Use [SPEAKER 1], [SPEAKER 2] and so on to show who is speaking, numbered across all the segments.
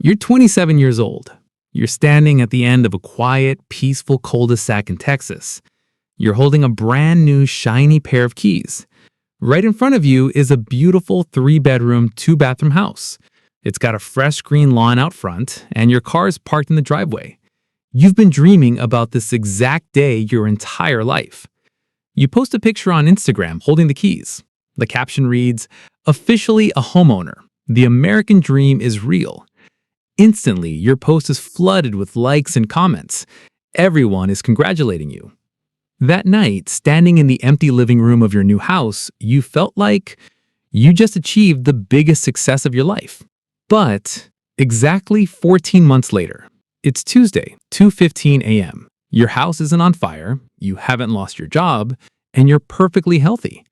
[SPEAKER 1] You're 27 years old. You're standing at the end of a quiet, peaceful cul-de-sac in Texas. You're holding a brand new, shiny pair of keys. Right in front of you is a beautiful 3-bedroom, 2-bathroom house. It's got a fresh green lawn out front, and your car is parked in the driveway. You've been dreaming about this exact day your entire life. You post a picture on Instagram holding the keys. The caption reads, "Officially a homeowner. The American dream is real." Instantly, your post is flooded with likes and comments. Everyone is congratulating you. That night, standing in the empty living room of your new house, you felt like you just achieved the biggest success of your life. But exactly 14 months later, it's Tuesday, 2:15 a.m. Your house isn't on fire, you haven't lost your job, and you're perfectly healthy.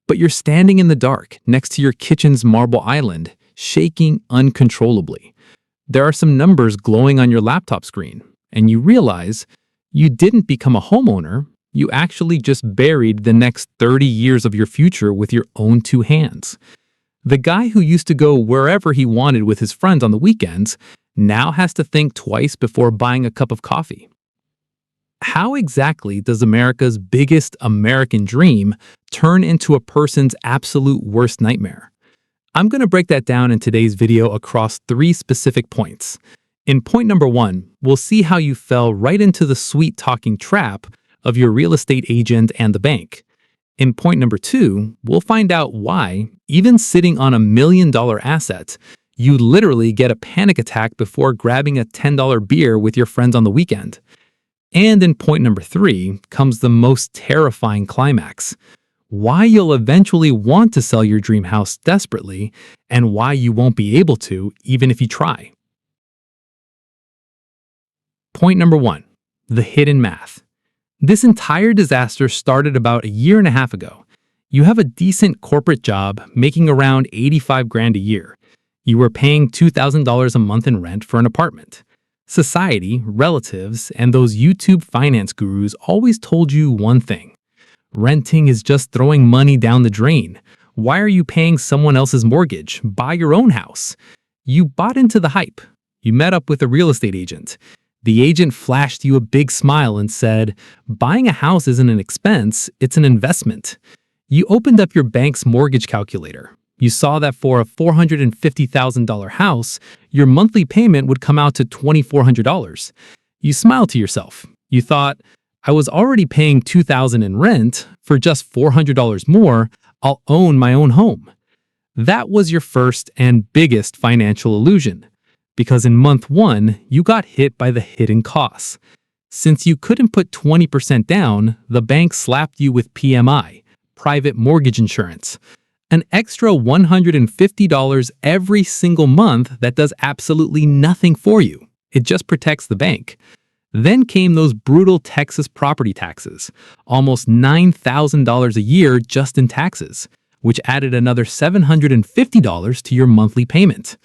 [SPEAKER 1] But you're standing in the dark next to your kitchen's marble island, shaking uncontrollably. There are some numbers glowing on your laptop screen, and you realize you didn't become a homeowner, you actually just buried the next 30 years of your future with your own 2 hands. The guy who used to go wherever he wanted with his friends on the weekends now has to think twice before buying a cup of coffee. How exactly does America's biggest American dream turn into a person's absolute worst nightmare? I'm going to break that down in today's video across 3 specific points. In point number 1, we'll see how you fell right into the sweet-talking trap of your real estate agent and the bank. In point number 2, we'll find out why, even sitting on $1 million asset, you literally get a panic attack before grabbing a $10 beer with your friends on the weekend. And in point number 3 comes the most terrifying climax: why you'll eventually want to sell your dream house desperately, and why you won't be able to even if you try. Point number 1, the hidden math. This entire disaster started about a year and a half ago. You have a decent corporate job making around 85 grand a year. You were paying $2,000 a month in rent for an apartment. Society, relatives, and those YouTube finance gurus always told you one thing: renting is just throwing money down the drain. Why are you paying someone else's mortgage? Buy your own house. You bought into the hype. You met up with a real estate agent. The agent flashed you a big smile and said, "Buying a house isn't an expense, it's an investment." You opened up your bank's mortgage calculator. You saw that for a $450,000 house, your monthly payment would come out to $2,400. You smiled to yourself. You thought, "I was already paying $2,000 in rent. For just $400 more, I'll own my own home." That was your first and biggest financial illusion, because in month 1, you got hit by the hidden costs. Since you couldn't put 20% down, the bank slapped you with PMI, private mortgage insurance, an extra $150 every single month that does absolutely nothing for you. It just protects the bank. Then came those brutal Texas property taxes, almost $9,000 a year just in taxes, which added another $750 to your monthly payment.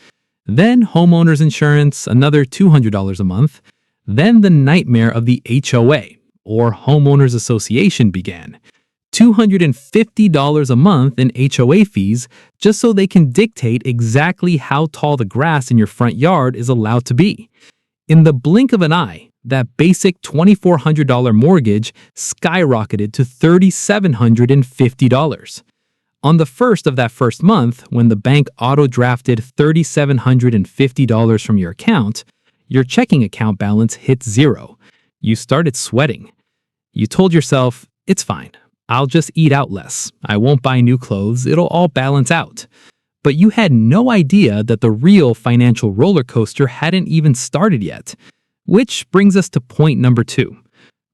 [SPEAKER 1] Then homeowners insurance, another $200 a month. Then the nightmare of the HOA, or Homeowners Association, began. $250 a month in HOA fees just so they can dictate exactly how tall the grass in your front yard is allowed to be. In the blink of an eye, that basic $2,400 mortgage skyrocketed to $3,750. On the first of that first month, when the bank auto-drafted $3,750 from your account, your checking account balance hit 0. You started sweating. You told yourself, "It's fine. I'll just eat out less. I won't buy new clothes. It'll all balance out." But you had no idea that the real financial roller coaster hadn't even started yet. Which brings us to point number 2.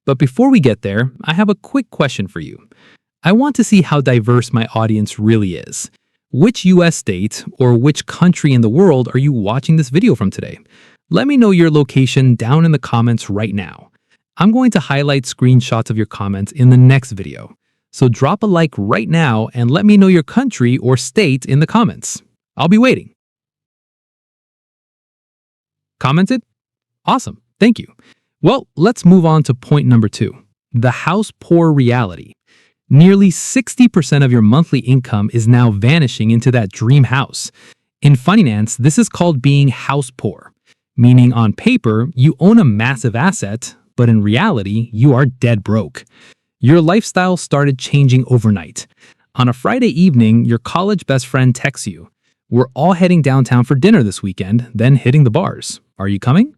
[SPEAKER 1] But before we get there, I have a quick question for you. I want to see how diverse my audience really is. Which US state or which country in the world are you watching this video from today? Let me know your location down in the comments right now. I'm going to highlight screenshots of your comments in the next video. So drop a like right now and let me know your country or state in the comments. I'll be waiting. Commented? Awesome, thank you. Well, let's move on to point number 2, the house poor reality. Nearly 60% of your monthly income is now vanishing into that dream house. In finance, this is called being house poor. meaning on paper, you own a massive asset, but in reality, you are dead broke. Your lifestyle started changing overnight. On a Friday evening, your college best friend texts you, "We're all heading downtown for dinner this weekend, then hitting the bars. Are you coming?"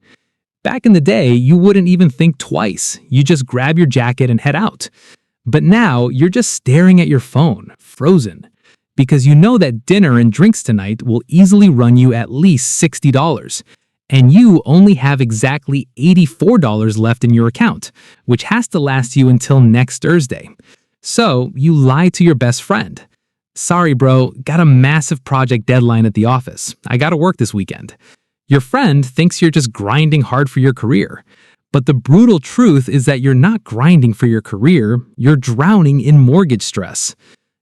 [SPEAKER 1] Back in the day, you wouldn't even think twice. You just grab your jacket and head out. But now, you're just staring at your phone, frozen, because you know that dinner and drinks tonight will easily run you at least $60, and you only have exactly $84 left in your account, which has to last you until next Thursday. So, you lie to your best friend. "Sorry, bro, got a massive project deadline at the office. I gotta work this weekend." Your friend thinks you're just grinding hard for your career. But the brutal truth is that you're not grinding for your career, you're drowning in mortgage stress.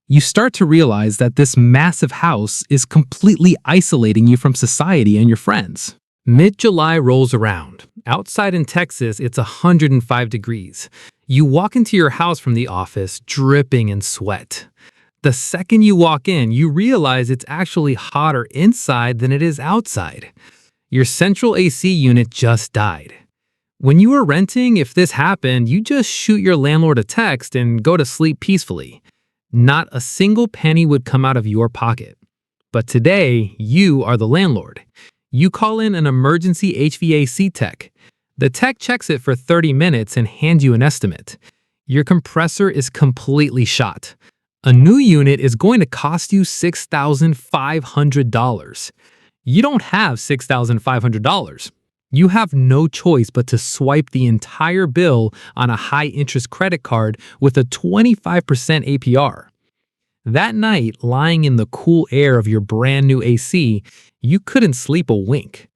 [SPEAKER 1] You start to realize that this massive house is completely isolating you from society and your friends. Mid-July rolls around. Outside in Texas, it's 105 degrees. You walk into your house from the office, dripping in sweat. The second you walk in, you realize it's actually hotter inside than it is outside. Your central AC unit just died. When you were renting, if this happened, you just shoot your landlord a text and go to sleep peacefully. Not a single penny would come out of your pocket. But today, you are the landlord. You call in an emergency HVAC tech. The tech checks it for 30 minutes and hands you an estimate. Your compressor is completely shot. A new unit is going to cost you $6,500. You don't have $6,500. You have no choice but to swipe the entire bill on a high-interest credit card with a 25% APR. That night, lying in the cool air of your brand new AC, you couldn't sleep a wink.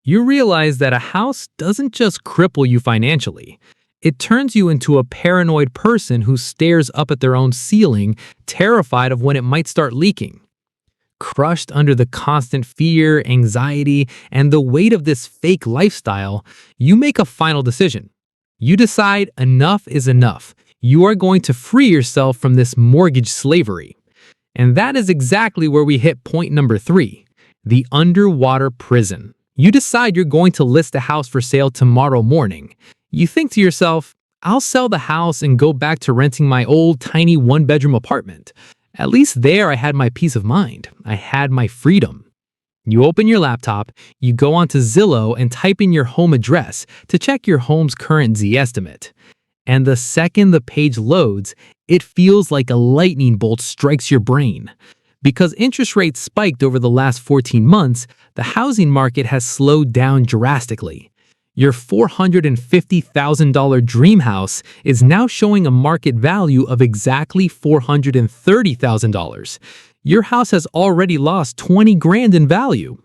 [SPEAKER 1] You realize that a house doesn't just cripple you financially. It turns you into a paranoid person who stares up at their own ceiling, terrified of when it might start leaking. Crushed under the constant fear, anxiety, and the weight of this fake lifestyle, you make a final decision. You decide enough is enough. You are going to free yourself from this mortgage slavery. And that is exactly where we hit point number 3, the underwater prison. You decide you're going to list the house for sale tomorrow morning. You think to yourself, "I'll sell the house and go back to renting my old tiny one-bedroom apartment. At least there I had my peace of mind. I had my freedom." You open your laptop, you go onto Zillow and type in your home address to check your home's current Z-estimate. And the second the page loads, it feels like a lightning bolt strikes your brain. Because interest rates spiked over the last 14 months, the housing market has slowed down drastically. Your $450,000 dream house is now showing a market value of exactly $430,000. Your house has already lost 20 grand in value.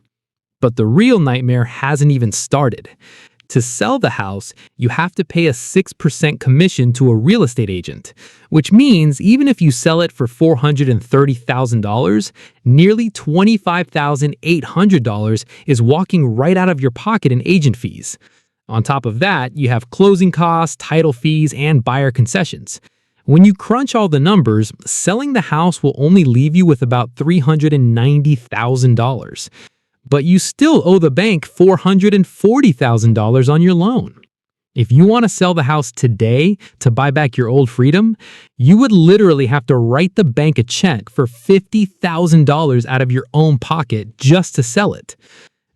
[SPEAKER 1] But the real nightmare hasn't even started. To sell the house, you have to pay a 6% commission to a real estate agent, which means even if you sell it for $430,000, nearly $25,800 is walking right out of your pocket in agent fees. On top of that, you have closing costs, title fees, and buyer concessions. When you crunch all the numbers, selling the house will only leave you with about $390,000. But you still owe the bank $440,000 on your loan. If you want to sell the house today to buy back your old freedom, you would literally have to write the bank a check for $50,000 out of your own pocket just to sell it.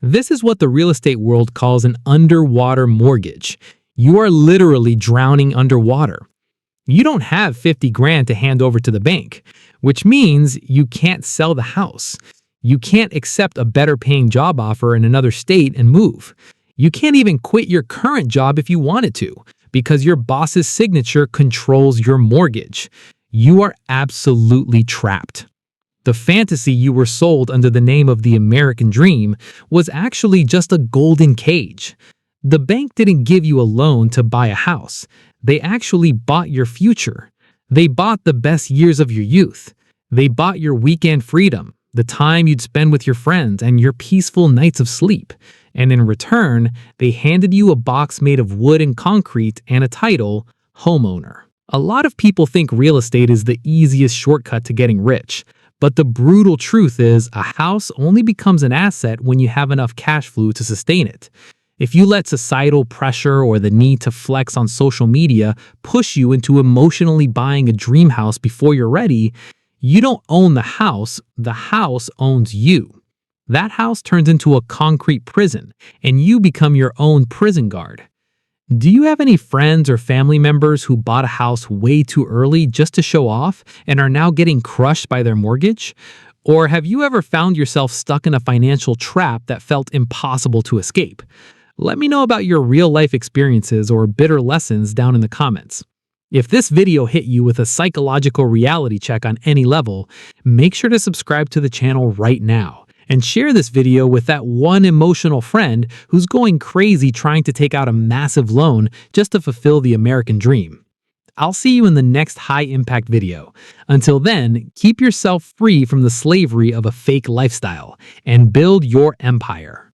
[SPEAKER 1] This is what the real estate world calls an underwater mortgage. You are literally drowning underwater. You don't have 50 grand to hand over to the bank, which means you can't sell the house. You can't accept a better paying job offer in another state and move. You can't even quit your current job if you wanted to, because your boss's signature controls your mortgage. You are absolutely trapped. The fantasy you were sold under the name of the American dream was actually just a golden cage. The bank didn't give you a loan to buy a house. They actually bought your future. They bought the best years of your youth. They bought your weekend freedom, the time you'd spend with your friends, and your peaceful nights of sleep. And in return, they handed you a box made of wood and concrete and a title, homeowner. A lot of people think real estate is the easiest shortcut to getting rich. But the brutal truth is, a house only becomes an asset when you have enough cash flow to sustain it. If you let societal pressure or the need to flex on social media push you into emotionally buying a dream house before you're ready, you don't own the house owns you. That house turns into a concrete prison, and you become your own prison guard. Do you have any friends or family members who bought a house way too early just to show off and are now getting crushed by their mortgage? Or have you ever found yourself stuck in a financial trap that felt impossible to escape? Let me know about your real-life experiences or bitter lessons down in the comments. If this video hit you with a psychological reality check on any level, make sure to subscribe to the channel right now and share this video with that one emotional friend who's going crazy trying to take out a massive loan just to fulfill the American dream. I'll see you in the next high-impact video. Until then, keep yourself free from the slavery of a fake lifestyle and build your empire.